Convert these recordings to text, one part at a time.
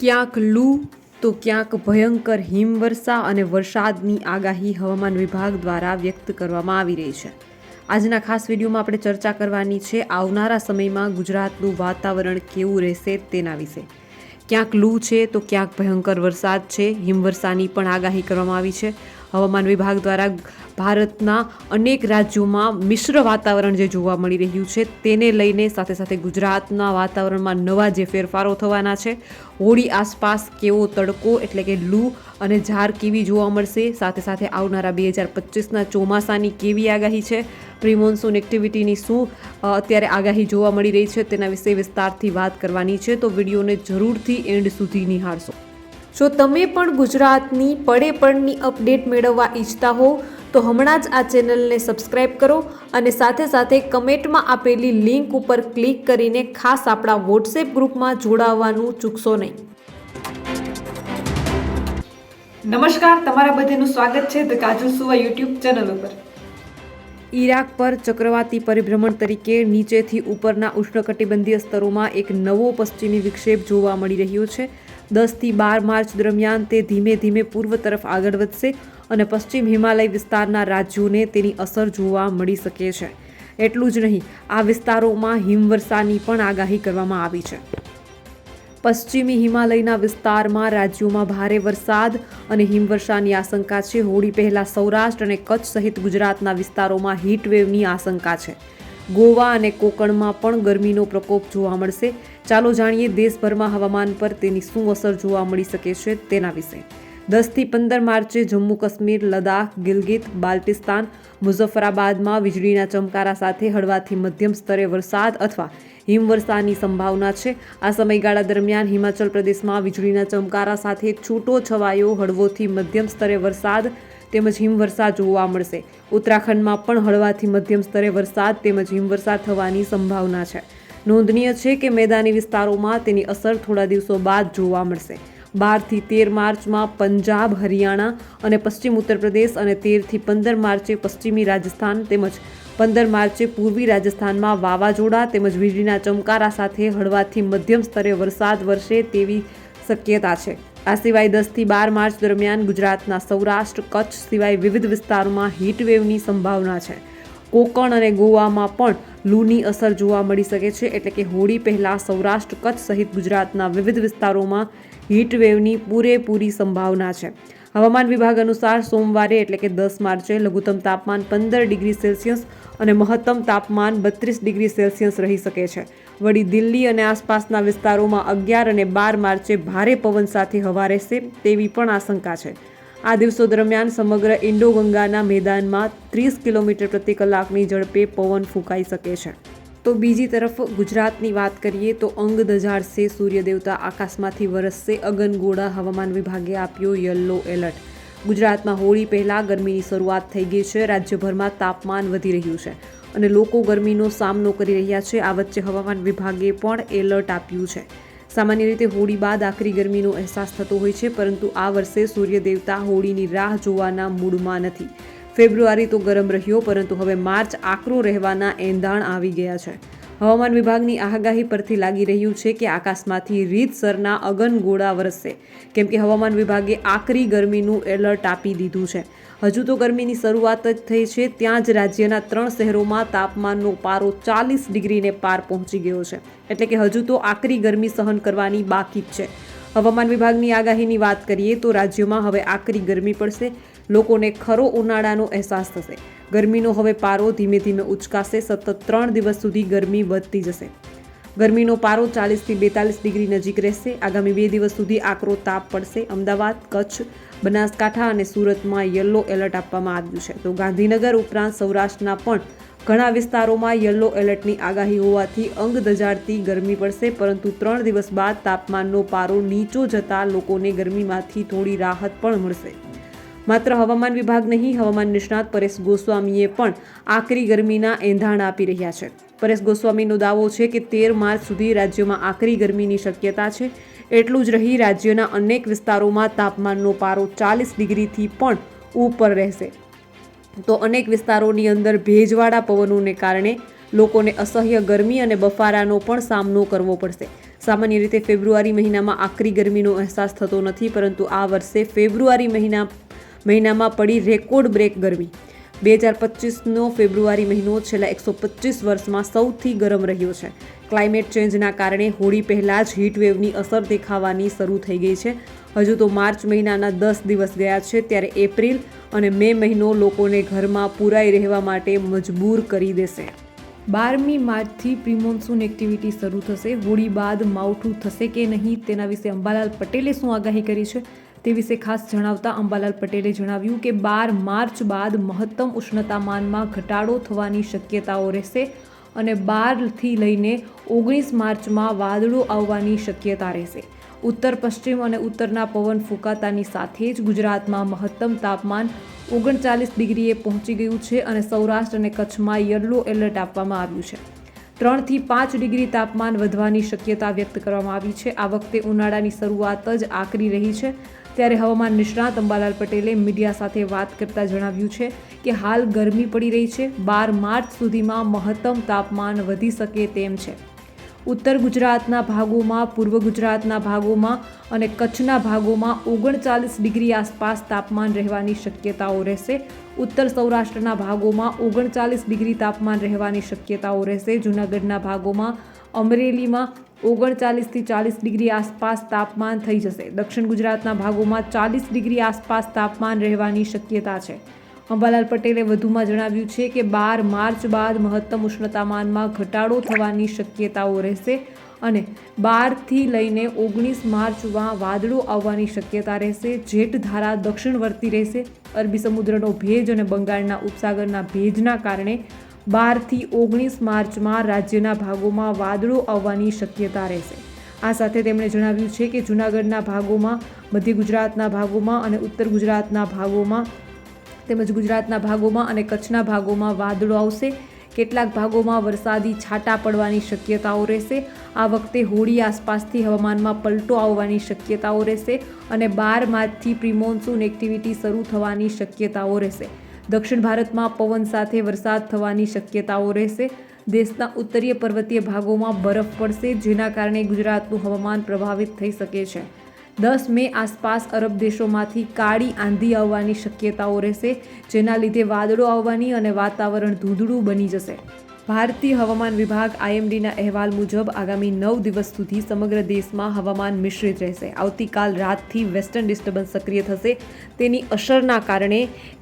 ક્યાંક લૂ તો ક્યાંક ભયંકર હિમવર્ષા અને વરસાદની આગાહી હવામાન વિભાગ દ્વારા વ્યક્ત કરવામાં આવી રહી છે. આજના ખાસ વિડીયોમાં આપણે ચર્ચા કરવાની છે આવનારા સમયમાં ગુજરાતનું વાતાવરણ કેવું રહેશે તેના વિશે. ક્યાંક લૂ છે તો ક્યાંક ભયંકર વરસાદ છે. હિમવર્ષાની પણ આગાહી કરવામાં આવી છે. હવામાન વિભાગ દ્વારા ભારતના અનેક રાજ્યોમાં મિશ્ર વાતાવરણ જે જોવા મળી રહ્યું છે તેને લઈને સાથે સાથે ગુજરાતના વાતાવરણમાં નવા જે ફેરફારો થવાના છે. હોળી આસપાસ કેવો તડકો એટલે કે લૂ અને ઝાર કેવી જોવા મળશે, સાથે સાથે આવનારા 2025ના ચોમાસાની કેવી આગાહી છે, પ્રી મોન્સૂન એક્ટિવિટીની શું અત્યારે આગાહી જોવા મળી રહી છે તેના વિશે વિસ્તારથી વાત કરવાની છે. તો વિડીયોને જરૂરથી એન્ડ સુધી નિહાળશો. જો તમે પણ ગુજરાતની પડે પડની અપડેટ મેળવવા ઈચ્છતા હો તો હમણાં જ આ ચેનલને સબસ્ક્રાઇબ કરો અને સાથે સાથે કમેન્ટમાં આપેલી લિંક ઉપર ક્લિક કરીને ખાસ આપણા વોટ્સએપ ગ્રુપમાં જોડાવવાનું ચૂકશો નહીં. નમસ્કાર, તમારા બધાનું સ્વાગત છે ધ કાજલ સુવા યુટ્યુબ ચેનલ ઉપર. ઈરાક પર ચક્રવાતી પરિભ્રમણ તરીકે નીચેથી ઉપરના ઉષ્ણકટિબંધીય સ્તરોમાં એક નવો પશ્ચિમી વિક્ષેપ જોવા મળી રહ્યો છે. 10 થી 12 માર્ચ દરમિયાન તે ધીમે ધીમે પૂર્વ તરફ આગળ વધશે અને પશ્ચિમ હિમાલય વિસ્તારના રાજ્યોને તેની અસર જોવા મળી શકે છે. એટલું જ નહીં, આ વિસ્તારોમાં હિમવર્ષાની પણ આગાહી કરવામાં આવી છે. પશ્ચિમી હિમાલયના વિસ્તારમાં રાજ્યોમાં ભારે વરસાદ અને હિમવર્ષાની આશંકા છે. હોળી પહેલાં સૌરાષ્ટ્ર અને કચ્છ સહિત ગુજરાતના વિસ્તારોમાં હીટવેવની આશંકા છે. ગોવા અને કોકણમાં પણ ગરમીનો પ્રકોપ જોવા મળશે. ચાલો જાણીએ દેશભરમાં હવામાન પર તેની શું અસર જોવા મળી શકે છે તેના વિશે. 10 થી 15 માર્ચે જમ્મુ કાશ્મીર, લદ્દાખ, ગિલગિત, બાલ્ટિસ્તાન, મુઝફ્ફરાબાદમાં વીજળીના ચમકારા સાથે હળવાથી મધ્યમ સ્તરે વરસાદ અથવા હિમવર્ષાની સંભાવના છે. આ સમયગાળા દરમિયાન હિમાચલ પ્રદેશમાં વીજળીના ચમકારા સાથે છૂટો છવાયો હળવોથી મધ્યમ સ્તરે વરસાદ તેમજ હિમવર્ષા જોવા મળશે. ઉત્તરાખંડમાં પણ હળવાથી મધ્યમ સ્તરે વરસાદ તેમજ હિમવર્ષા થવાની સંભાવના છે. નોંધનીય છે કે મેદાની વિસ્તારોમાં તેની અસર થોડા દિવસો બાદ જોવા મળશે. 12 થી 13 માર્ચમાં પંજાબ, હરિયાણા અને પશ્ચિમ ઉત્તર પ્રદેશ અને 13 થી 15 માર્ચે પશ્ચિમી રાજસ્થાન તેમજ 15 માર્ચે પૂર્વી રાજસ્થાનમાં વાવાઝોડા તેમજ વીજળીના ચમકારા સાથે હળવાથી મધ્યમ સ્તરે વરસાદ વરસે તેવી શક્યતા છે. આ સિવાય 10 થી 12 માર્ચ દરમિયાન ગુજરાતના સૌરાષ્ટ્ર, કચ્છ સિવાય વિવિધ વિસ્તારોમાં હીટવેવની સંભાવના છે. કોકણ અને ગોવામાં પણ લૂની અસર જોવા મળી શકે છે. એટલે કે હોળી પહેલાં સૌરાષ્ટ્ર, કચ્છ સહિત ગુજરાતના વિવિધ વિસ્તારોમાં હીટવેવની પૂરેપૂરી સંભાવના છે. હવામાન વિભાગ અનુસાર સોમવારે એટલે કે 10 માર્ચે લઘુત્તમ તાપમાન 15 ડિગ્રી સેલ્સિયસ અને મહત્તમ તાપમાન 32 ડિગ્રી સેલ્સિયસ રહી શકે છે. વળી દિલ્હી અને આસપાસના વિસ્તારોમાં 11 અને 12 માર્ચે ભારે પવન સાથે હવા રહેશે તેવી પણ આશંકા છે. આ દિવસો દરમિયાન સમગ્ર ઇન્ડો ગંગાના મેદાનમાં 30 કિલોમીટર પ્રતિ કલાકની ઝડપે પવન ફૂંકાઈ શકે છે. તો બીજી તરફ ગુજરાતની વાત કરીએ તો અંગ દઝાડશે, સૂર્યદેવતા આકાશમાંથી વરસશે, અગનગોળા. હવામાન વિભાગે આપ્યો યલો એલર્ટ. ગુજરાતમાં હોળી પહેલાં ગરમીની શરૂઆત થઈ ગઈ છે. રાજ્યભરમાં તાપમાન વધી રહ્યું છે અને લોકો ગરમીનો સામનો કરી રહ્યા છે. આ વચ્ચે હવામાન વિભાગે પણ એલર્ટ આપ્યું છે. સામાન્ય રીતે હોળી બાદ આકરી ગરમીનો અહેસાસ થતો હોય છે, પરંતુ આ વર્ષે સૂર્યદેવતા હોળીની રાહ જોવાના મૂડમાં નથી. ફેબ્રુઆરી તો ગરમ રહ્યો, પરંતુ હવે માર્ચ આકરો રહેવાના એંધાણ આવી ગયા છે. હવામાન વિભાગની આગાહી પરથી લાગી રહ્યું છે કે આકાશમાંથી રીતસરના અગનગોળા વરસશે, કેમ કે હવામાન વિભાગે આકરી ગરમીનું એલર્ટ આપી દીધું છે. હજુ તો ગરમીની શરૂઆત જ થઈ છે, ત્યાં જ રાજ્યના 3 શહેરોમાં તાપમાનનો પારો 40 ડિગ્રીને પાર પહોંચી ગયો છે. એટલે કે હજુ તો આકરી ગરમી સહન કરવાની બાકી જ છે. હવામાન વિભાગની આગાહીની વાત કરીએ તો રાજ્યમાં હવે આકરી ગરમી પડશે. લોકોને ખરો ઉનાળાનો અહેસાસ થશે. ગરમીનો હવે પારો ધીમે ધીમે ઉચકાશે. સતત 3 દિવસ સુધી ગરમી વધતી જશે. ગરમીનો પારો 40 થી 42 ડિગ્રી નજીક રહેશે. આગામી 2 દિવસ સુધી આકરો તાપ પડશે. અમદાવાદ, કચ્છ, બનાસકાંઠા અને સુરતમાં યલો એલર્ટ આપવામાં આવ્યું છે. તો ગાંધીનગર ઉપરાંત સૌરાષ્ટ્રના પણ ઘણા વિસ્તારોમાં યલો એલર્ટની આગાહી હોવાથી અંગ દઝાડતી ગરમી પડશે. પરંતુ 3 દિવસ બાદ તાપમાનનો પારો નીચો જતાં લોકોને ગરમીમાંથી થોડી રાહત પણ મળશે. માત્ર હવામાન વિભાગ નહીં, હવામાન નિષ્ણાત પરેશ ગોસ્વામીએ પણ આકરી ગરમીના એંધાણ આપી રહ્યા છે. પરેશ ગોસ્વામીનો દાવો છે કે 13 માર્ચ સુધી રાજ્યમાં આકરી ગરમીની શક્યતા છે. એટલું જ રહી, રાજ્યના અનેક વિસ્તારોમાં તાપમાનનો પારો 40 ડિગ્રીથી પણ ઉપર રહેશે. તો અનેક વિસ્તારોની અંદર ભેજવાળા પવનોને કારણે લોકોને અસહ્ય ગરમી અને બફારાનો પણ સામનો કરવો પડશે. સામાન્ય રીતે ફેબ્રુઆરી મહિનામાં આકરી ગરમીનો અહેસાસ થતો નથી, પરંતુ આ વર્ષે ફેબ્રુઆરી મહિનામાં પડી રેકોર્ડ બ્રેક ગરમી. 2025નો ફેબ્રુઆરી મહિનો છેલ્લા 125 વર્ષમાં સૌથી ગરમ રહ્યો છે. ક્લાઇમેટ ચેન્જના કારણે હોળી પહેલાં જ હીટવેવની અસર દેખાવાની શરૂ થઈ ગઈ છે. હજુ તો માર્ચ મહિનાના 10 દિવસ ગયા છે, ત્યારે એપ્રિલ અને મે મહિનો લોકોને ઘરમાં પૂરાઈ રહેવા માટે મજબૂર કરી દેશે. 12મી માર્ચથી પ્રી-મોન્સૂન એક્ટિવિટી શરૂ થશે. હોળી બાદ માવઠું થશે કે નહીં તેના વિશે અંબાલાલ પટેલે શું આગાહી કરી છે તે વિશે ખાસ જણાવતા અંબાલાલ પટેલે જણાવ્યું કે 12 માર્ચ બાદ મહત્તમ ઉષ્ણતામાનમાં ઘટાડો થવાની શક્યતાઓ રહેશે અને 12થી લઈને 19 માર્ચમાં વાદળો આવવાની શક્યતા રહેશે. ઉત્તર પશ્ચિમ અને ઉત્તરના પવન ફૂંકાતાની સાથે જ ગુજરાતમાં મહત્તમ તાપમાન 39 ડિગ્રીએ પહોંચી ગયું છે અને સૌરાષ્ટ્ર અને કચ્છમાં યલો એલર્ટ આપવામાં આવ્યું છે. 3થી 5 ડિગ્રી તાપમાન વધવાની શક્યતા વ્યક્ત કરવામાં આવી છે. આ વખતે ઉનાળાની શરૂઆત જ આકરી રહી છે, ત્યારે હવામાન નિષ્ણાત અંબાલાલ પટેલે મીડિયા સાથે વાત કરતા જણાવ્યું છે કે હાલ ગરમી પડી રહી છે. 12 માર્ચ સુધીમાં મહત્તમ તાપમાન વધી શકે તેમ છે. ઉત્તર ગુજરાતના ભાગોમાં, પૂર્વ ગુજરાતના ભાગોમાં અને કચ્છના ભાગોમાં 39 ડિગ્રી આસપાસ તાપમાન રહેવાની શક્યતાઓ રહેશે. ઉત્તર સૌરાષ્ટ્રના ભાગોમાં 39 ડિગ્રી તાપમાન રહેવાની શક્યતાઓ રહેશે. જૂનાગઢના ભાગોમાં, અમરેલીમાં 39થી 40 ડિગ્રી આસપાસ તાપમાન થઈ જશે. દક્ષિણ ગુજરાતના ભાગોમાં 40 ડિગ્રી આસપાસ તાપમાન રહેવાની શક્યતા છે. અંબાલાલ પટેલે વધુમાં જણાવ્યું છે કે 12 માર્ચ બાદ મહત્તમ ઉષ્ણતામાનમાં ઘટાડો થવાની શક્યતાઓ રહેશે અને 12થી લઈને 19 માર્ચમાં વાદળો આવવાની શક્યતા રહેશે. જેઠ ધારા દક્ષિણવર્તી રહેશે. અરબી સમુદ્રનો ભેજ અને બંગાળના ઉપસાગરના ભેજના કારણે 12થી 19 માર્ચમાં રાજ્યના ભાગોમાં વાદળો આવવાની શક્યતા રહેશે. આ સાથે તેમણે જણાવ્યું છે કે જૂનાગઢના ભાગોમાં, મધ્ય ગુજરાતના ભાગોમાં અને ઉત્તર ગુજરાતના ભાગોમાં તેમજ ગુજરાતના ભાગોમાં અને કચ્છના ભાગોમાં વાદળો આવશે. કેટલાક ભાગોમાં વરસાદી છાંટા પડવાની શક્યતાઓ રહેશે. આ વખતે હોળી આસપાસથી હવામાનમાં પલટો આવવાની શક્યતાઓ રહેશે અને 12 માર્ચથી પ્રી-મોન્સૂન એક્ટિવિટી શરૂ થવાની શક્યતાઓ રહેશે. દક્ષિણ ભારતમાં પવન સાથે વરસાદ થવાની શક્યતાઓ રહેશે. દેશના ઉત્તરીય પર્વતીય ભાગોમાં બરફ પડશે, જેના કારણે ગુજરાતનું હવામાન પ્રભાવિત થઈ શકે છે. 10 મે આસપાસ અરબ દેશોમાંથી કાળી આંધી આવવાની શક્યતાઓ રહેશે, જેના લીધે વાદળો આવવાની અને વાતાવરણ ધૂંધળું બની જશે. ભારતીય હવામાન વિભાગ IMDના અહેવાલ મુજબ આગામી 9 દિવસ સુધી સમગ્ર દેશમાં હવામાન મિશ્રિત રહેશે. આવતીકાલ રાતથી વેસ્ટર્ન ડિસ્ટર્બન્સ સક્રિય થશે. તેની અસરના કારણે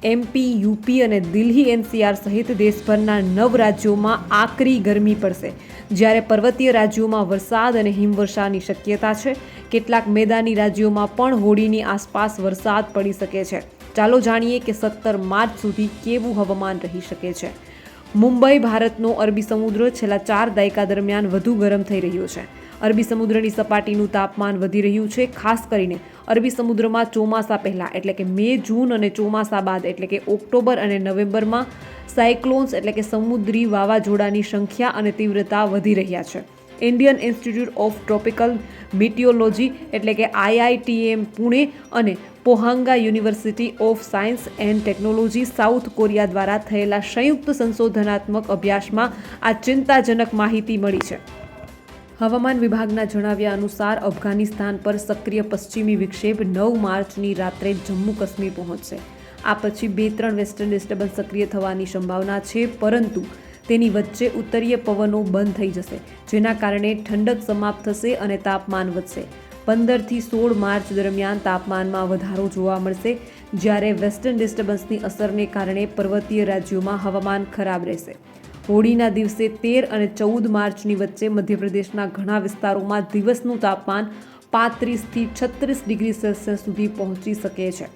MP, UP અને દિલ્હી NCR સહિત દેશભરના 9 રાજ્યોમાં આકરી ગરમી પડશે, જ્યારે પર્વતીય રાજ્યોમાં વરસાદ અને હિમવર્ષાની શક્યતા છે. કેટલાક મેદાની રાજ્યોમાં પણ હોળીની આસપાસ વરસાદ પડી શકે છે. ચાલો જાણીએ કે 17 માર્ચ સુધી કેવું હવામાન રહી શકે છે. મુંબઈ ભારતનો અરબી સમુદ્ર છેલ્લા 4 દાયકા દરમિયાન વધુ ગરમ થઈ રહ્યો છે. અરબી સમુદ્રની સપાટીનું તાપમાન વધી રહ્યું છે. ખાસ કરીને અરબી સમુદ્રમાં ચોમાસા પહેલાં એટલે કે મે, જૂન અને ચોમાસા બાદ એટલે કે ઓક્ટોબર અને નવેમ્બરમાં સાયક્લોન્સ એટલે કે સમુદ્રી વાવાઝોડાની સંખ્યા અને તીવ્રતા વધી રહ્યા છે. Indian institute of tropical meteorology એટલે કે IITM પુણે અને Pohang university of science and technology South Korea દ્વારા થયેલા સંયુક્ત સંશોધનાત્મક અભ્યાસમાં આ ચિંતાજનક માહિતી મળી છે. હવામાન વિભાગના જણાવ્યા અનુસાર અફઘાનિસ્તાન પર સક્રિય પશ્ચિમી વિક્ષેપ 9 માર્ચની રાત્રે જમ્મુ કાશ્મીર પહોંચશે. આ પછી 2-3 વેસ્ટર્ન ડિસ્ટર્બન્સ સક્રિય થવાની સંભાવના છે, પરંતુ તેની વચ્ચે ઉત્તરીય પવનો બંધ થઈ જશે, જેના કારણે ઠંડક સમાપ્ત થશે અને તાપમાન વધશે. 15થી 16 માર્ચ દરમિયાન તાપમાનમાં વધારો જોવા મળશે, જ્યારે વેસ્ટર્ન ડિસ્ટર્બન્સની અસરને કારણે પર્વતીય રાજ્યોમાં હવામાન ખરાબ રહેશે. હોળીના દિવસે 13 અને 14 માર્ચની વચ્ચે મધ્યપ્રદેશના ઘણા વિસ્તારોમાં દિવસનું તાપમાન 35થી 36 ડિગ્રી સેલ્સિયસ સુધી પહોંચી શકે છે.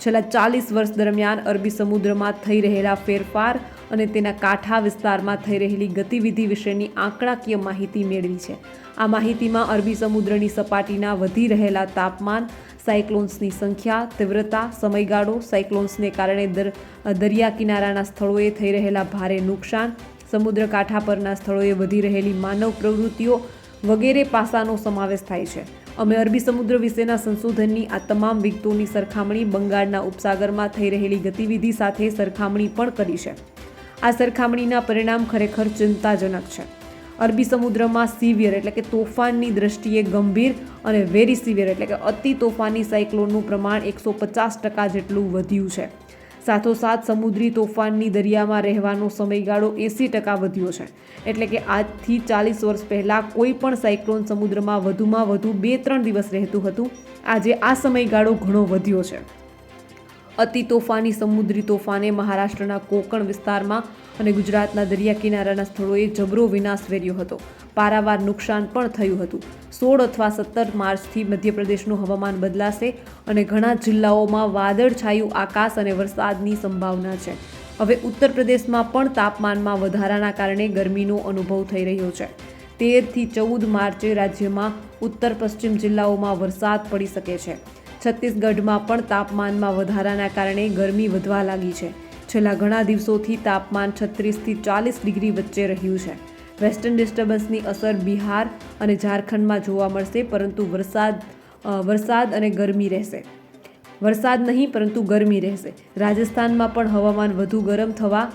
છેલ્લા 40 વર્ષ દરમિયાન અરબી સમુદ્રમાં થઈ રહેલા ફેરફાર અને તેના કાંઠા વિસ્તારમાં થઈ રહેલી ગતિવિધિ વિશેની આંકડાકીય માહિતી મેળવી છે. આ માહિતીમાં અરબી સમુદ્રની સપાટીના વધી રહેલા તાપમાન, સાયક્લોન્સની સંખ્યા, તીવ્રતા, સમયગાળો, સાયક્લોન્સને કારણે દરિયા કિનારાના સ્થળોએ થઈ રહેલા ભારે નુકસાન, સમુદ્ર કાંઠા પરના સ્થળોએ વધી રહેલી માનવ પ્રવૃત્તિઓ વગેરે પાસાનો સમાવેશ થાય છે. અમે અરબી સમુદ્ર વિશેના સંશોધનની આ તમામ વિગતોની સરખામણી બંગાળના ઉપસાગરમાં થઈ રહેલી ગતિવિધિ સાથે સરખામણી પણ કરી છે. આ સરખામણીના પરિણામ ખરેખર ચિંતાજનક છે. અરબી સમુદ્રમાં સિવિયર એટલે કે તોફાનની દ્રષ્ટિએ ગંભીર અને વેરી સિવિયર એટલે કે અતિ તોફાની સાયક્લોનનું પ્રમાણ 150% જેટલું વધ્યું છે. સાથોસાથ સમુદ્રી તોફાનની દરિયામાં રહેવાનો સમયગાળો 80% વધ્યો છે. એટલે કે આજથી 40 વર્ષ પહેલાં કોઈ પણ સાયક્લોન સમુદ્રમાં વધુમાં વધુ 2-3 દિવસ રહેતું હતું. આજે આ સમયગાળો ઘણો વધ્યો છે. અતિ તોફાની સમુદ્રી તોફાને મહારાષ્ટ્રના કોંકણ વિસ્તારમાં અને ગુજરાતના દરિયા કિનારાના સ્થળોએ જબરો વિનાશ વેર્યો હતો. પારાવાર નુકસાન પણ થયું હતું. 16 અથવા 17 માર્ચથી મધ્યપ્રદેશનું હવામાન બદલાશે અને ઘણા જિલ્લાઓમાં વાદળછાયું આકાશ અને વરસાદની સંભાવના છે. હવે ઉત્તર પ્રદેશમાં પણ તાપમાનમાં વધારાના કારણે ગરમીનો અનુભવ થઈ રહ્યો છે. 13 થી 14 માર્ચે રાજ્યમાં ઉત્તર પશ્ચિમ જિલ્લાઓમાં વરસાદ પડી શકે છે. છત્તીસગઢમાં પણ તાપમાનમાં વધારાના કારણે ગરમી વધવા લાગી છે. છેલ્લા ઘણા દિવસોથી તાપમાન 36 થી 40 ડિગ્રી વચ્ચે રહ્યું છે. વેસ્ટર્ન ડિસ્ટર્બન્સની અસર બિહાર અને ઝારખંડમાં જોવા મળશે, પરંતુ વરસાદ અને ગરમી રહેશે. વરસાદ નહીં પરંતુ ગરમી રહેશે. રાજસ્થાનમાં પણ હવામાન વધુ ગરમ થવા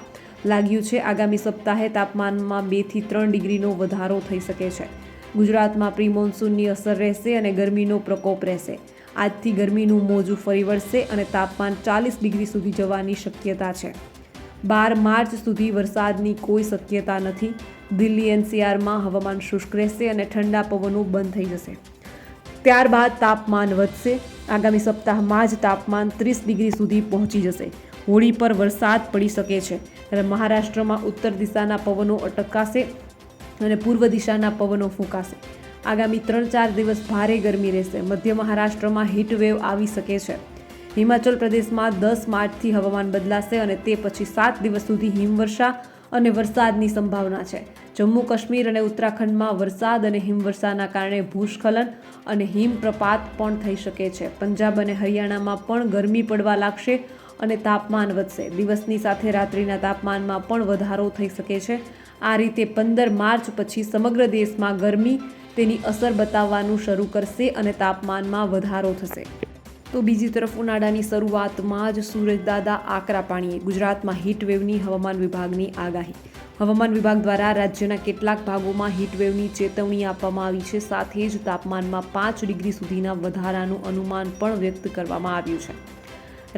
લાગ્યું છે. આગામી સપ્તાહે તાપમાનમાં 2 થી 3 ડિગ્રીનો વધારો થઈ શકે છે. ગુજરાતમાં પ્રી મોન્સૂનની અસર રહેશે અને ગરમીનો પ્રકોપ રહેશે. આજથી ગરમીનું મોજું ફરી વળશે અને તાપમાન 40 ડિગ્રી સુધી જવાની શક્યતા છે. 12 માર્ચ સુધી વરસાદની કોઈ શક્યતા નથી. દિલ્હી એનસીઆરમાં હવામાન શુષ્ક રહેશે અને ઠંડા પવનો બંધ થઈ જશે. ત્યારબાદ તાપમાન વધશે. આગામી સપ્તાહમાં જ તાપમાન 30 ડિગ્રી સુધી પહોંચી જશે. હોળી પર વરસાદ પડી શકે છે. ત્યારે મહારાષ્ટ્રમાં ઉત્તર દિશાના પવનો અટકાશે અને પૂર્વ દિશાના પવનો ફૂંકાશે. આગામી 3-4 દિવસ ભારે ગરમી રહેશે. મધ્ય મહારાષ્ટ્રમાં હીટવેવ આવી શકે છે. હિમાચલ પ્રદેશમાં 10 માર્ચથી હવામાન બદલાશે અને તે પછી 7 દિવસ સુધી હિમવર્ષા અને વરસાદની સંભાવના છે. જમ્મુ કાશ્મીર અને ઉત્તરાખંડમાં વરસાદ અને હિમવર્ષાના કારણે ભૂસ્ખલન અને હિમપ્રપાત પણ થઈ શકે છે. પંજાબ અને હરિયાણામાં પણ ગરમી પડવા લાગશે અને તાપમાન વધશે. દિવસની સાથે રાત્રિના તાપમાનમાં પણ વધારો થઈ શકે છે. આ રીતે 15 માર્ચ પછી સમગ્ર દેશમાં ગરમી તેની અસર બતાવવાનું શરૂ કરશે અને તાપમાનમાં વધારો થશે. તો બીજી તરફ ઉનાળાની શરૂઆતમાં જ સૂરજદાદા આકરા પાણીએ. ગુજરાતમાં હીટવેવની હવામાન વિભાગની આગાહી. હવામાન વિભાગ દ્વારા રાજ્યના કેટલાક ભાગોમાં હીટવેવની ચેતવણી આપવામાં આવી છે. સાથે જ તાપમાનમાં 5 ડિગ્રી સુધીના વધારાનું અનુમાન પણ વ્યક્ત કરવામાં આવ્યું છે.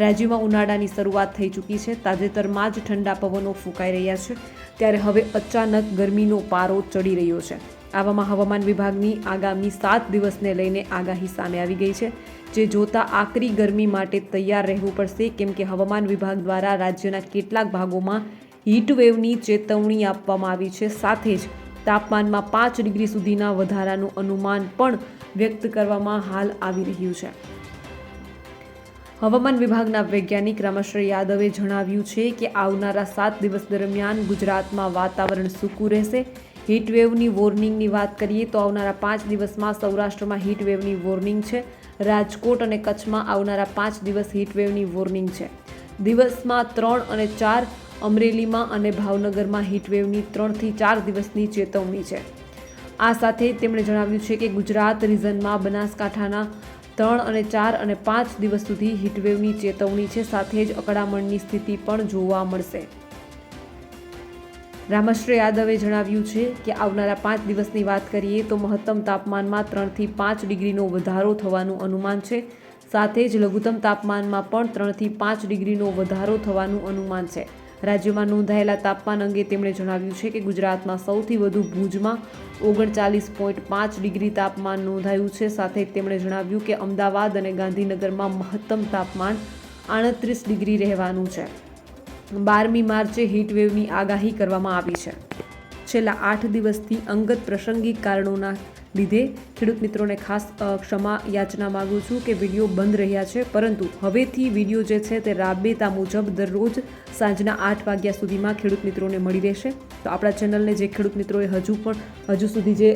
રાજ્યમાં ઉનાળાની શરૂઆત થઈ ચૂકી છે. તાજેતરમાં જ ઠંડા પવનો ફૂંકાઈ રહ્યા છે. ત્યારે હવે અચાનક ગરમીનો પારો ચડી રહ્યો છે. આવામાં હવામાન વિભાગની આગામી 7 દિવસને લઈને આગાહી સામે આવી ગઈ છે, જે જોતા આકરી ગરમી માટે તૈયાર રહેવું પડશે, કેમ કે હવામાન વિભાગ દ્વારા રાજ્યના કેટલાક ભાગોમાં હીટવેવની ચેતવણી આપવામાં આવી છે. સાથે જ તાપમાનમાં 5 ડિગ્રી સુધીના વધારાનું અનુમાન પણ વ્યક્ત કરવામાં હાલ આવી રહ્યું છે. હવામાન વિભાગના વૈજ્ઞાનિક રામેશ્વર યાદવે જણાવ્યું છે કે આવનારા 7 દિવસ દરમિયાન ગુજરાતમાં વાતાવરણ સૂકું રહેશે. હીટવેવની વોર્નિંગની વાત કરીએ તો આવનારા 5 દિવસમાં સૌરાષ્ટ્રમાં હીટવેવની વોર્નિંગ છે. રાજકોટ અને કચ્છમાં આવનારા 5 દિવસ હીટવેવની વોર્નિંગ છે. દિવસમાં 3 અને 4 અમરેલીમાં અને ભાવનગરમાં હીટવેવની 3 થી 4 દિવસની ચેતવણી છે. આ સાથે તેમણે જણાવ્યું છે કે ગુજરાત રિજનમાં બનાસકાંઠાના 3 અને 4 અને 5 દિવસ સુધી હીટવેવની ચેતવણી છે. સાથે જ અકળામણની સ્થિતિ પણ જોવા મળશે. રામેશ્વર યાદવે જણાવ્યું છે કે આવનારા 5 દિવસની વાત કરીએ તો મહત્તમ તાપમાનમાં 3 થી 5 ડિગ્રીનો વધારો થવાનું અનુમાન છે. સાથે જ લઘુત્તમ તાપમાનમાં પણ 3 થી 5 ડિગ્રીનો વધારો થવાનું અનુમાન છે. રાજ્યમાં નોંધાયેલા તાપમાન અંગે તેમણે જણાવ્યું છે કે ગુજરાતમાં સૌથી વધુ ભુજમાં 39.5 ડિગ્રી તાપમાન નોંધાયું છે. સાથે તેમણે જણાવ્યું કે અમદાવાદ અને ગાંધીનગરમાં મહત્તમ તાપમાન 38 ડિગ્રી રહેવાનું છે. 12મી માર્ચે હીટવેવની આગાહી કરવામાં આવી છે. છેલ્લા 8 દિવસથી અંગત પ્રાસંગિક કારણોના લીધે ખેડૂત મિત્રોને ખાસ ક્ષમા યાચના માગું છું કે વિડીયો બંધ રહ્યા છે, પરંતુ હવેથી વિડીયો જે છે તે રાબેતા મુજબ દરરોજ સાંજના 8 વાગ્યા સુધીમાં ખેડૂત મિત્રોને મળી રહેશે. તો આપણા ચેનલને જે ખેડૂત મિત્રોએ હજુ સુધી જે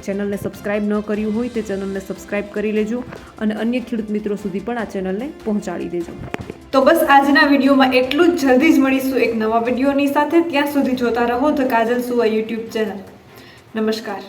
ચેનલને સબસ્ક્રાઇબ ન કર્યું હોય તે ચેનલને સબસ્ક્રાઇબ કરી લેજો અને અન્ય ખેડૂત મિત્રો સુધી પણ આ ચેનલને પહોંચાડી દેજો. તો બસ આજના વિડીયોમાં એટલું જ. જલ્દી જ મળીશું એક નવા વિડીયોની સાથે. ત્યાં સુધી જોતા રહો ધ કાજલ સુવા યુટ્યુબ ચેનલ. નમસ્કાર.